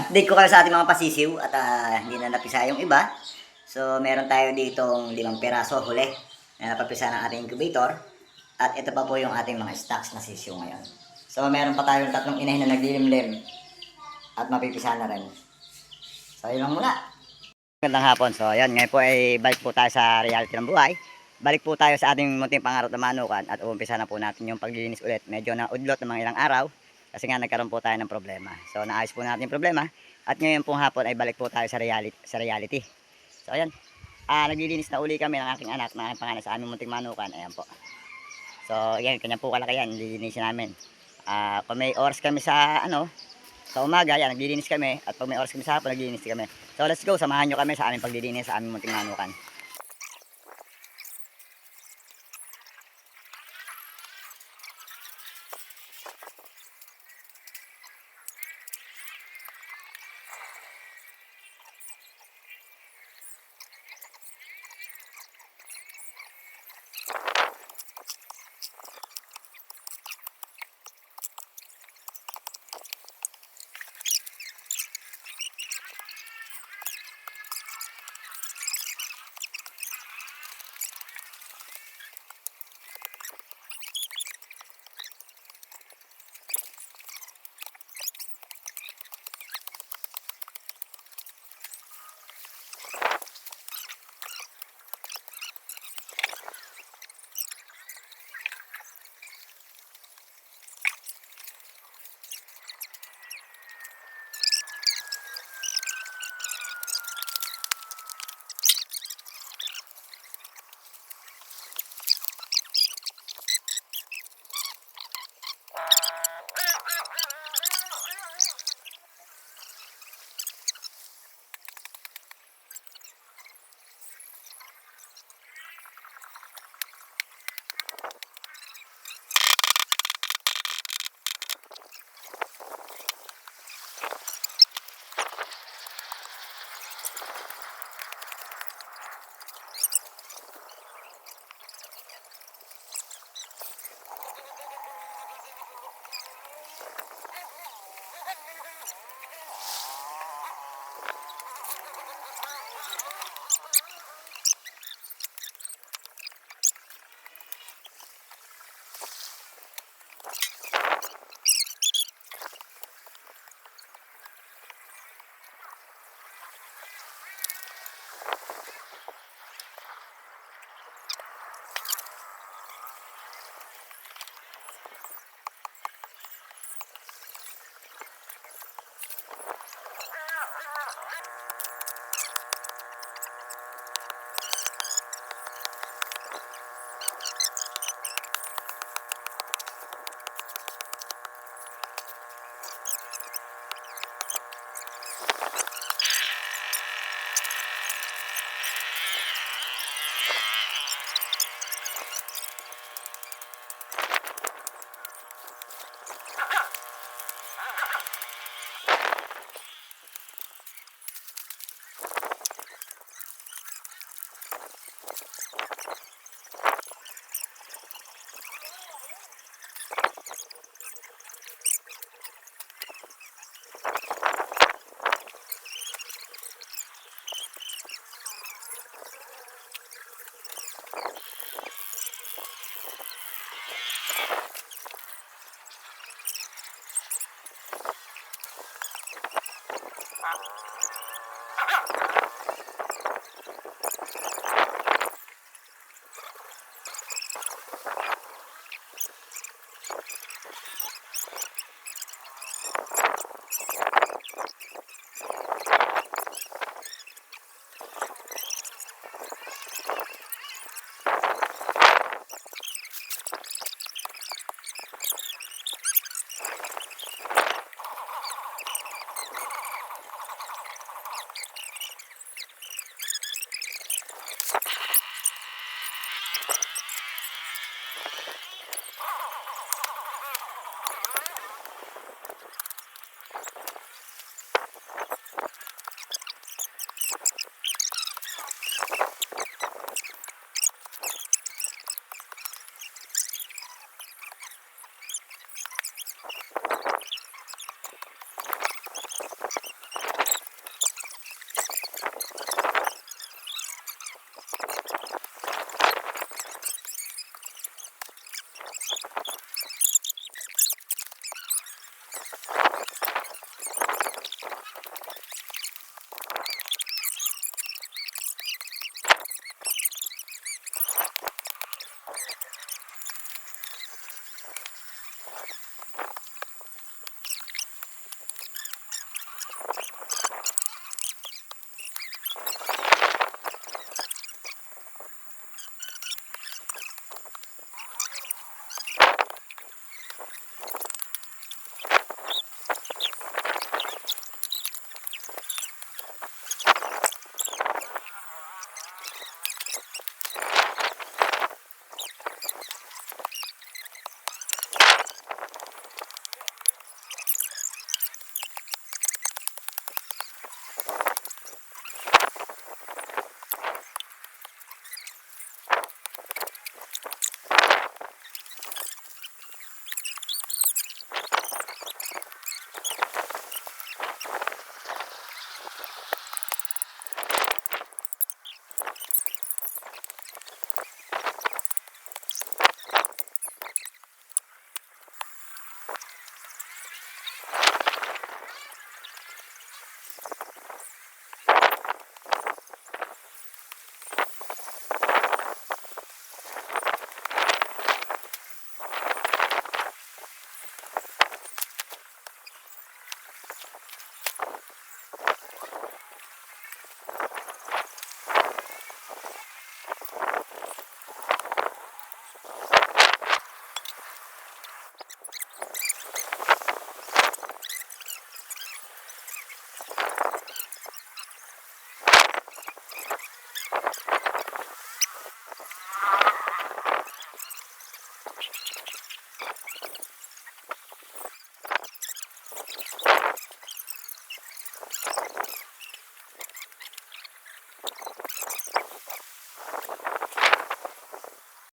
Update ko kayo sa ating mga pasisiw at hindi na napisa yung iba. So, meron tayo ditong 5 piraso huli na napapisa ng ating incubator. At ito pa po yung ating mga stocks na sisiw ngayon. So, meron pa tayong 3 inahin na naglilimlim at mapipisa na rin. So, yun lang muna. Magandang hapon. So, ayan. Ngayon po ay balik po tayo sa reality ng buhay. Balik po tayo sa ating munting pangarap na manukan at uumpisa na po natin yung paglilinis ulit. Medyo naudlot ng mga ilang araw kasi nga nagkaroon po tayo ng problema. So, naayos po natin yung problema at ngayon pong hapon ay balik po tayo sa reality. So, ayan. Naglilinis na uli kami ng aking anak na aking pangalan sa aming munting manukan. Ayan po. So, ayan. Kanya po kalaki yan. Lilinisin namin. Kung may oras kami sa umaga, yan, naglilinis kami. At pag may oras kami sa hapon, naglilinis kami. So, let's go. Samahan nyo kami sa aming paglilinis sa aming munting manukan.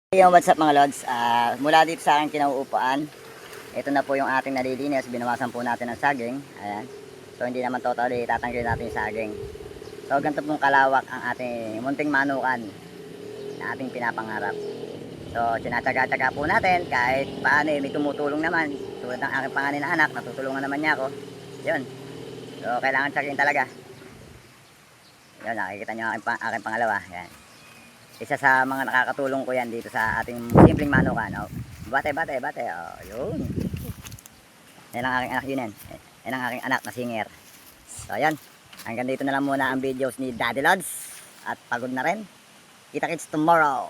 Yung what's up mga lods, mula dito sa aking kinauupuan, ito na po yung ating nalilinis, binawasan po natin ng saging, ayan. So hindi naman totally tatanggalin natin yung saging. So ganito pong kalawak ang ating munting manukan na ating pinapangarap. So sinatsaga-tsaga po natin kahit paano may tumutulong naman, tulad ng aking panganay na anak, natutulungan naman niya ako. Yun, so kailangan tsagain talaga. Yun, nakikita nyo aking pangalawa, yan. Isa sa mga nakakatulong ko yan dito sa ating simpleng manukan. Oh, bate. Oh, yun. Yan ang aking anak yun yan. Yan ang aking anak na singer. So, ayan. Hanggang dito na lang muna ang videos ni Daddy Lods. At pagod na rin. Kita-kits tomorrow.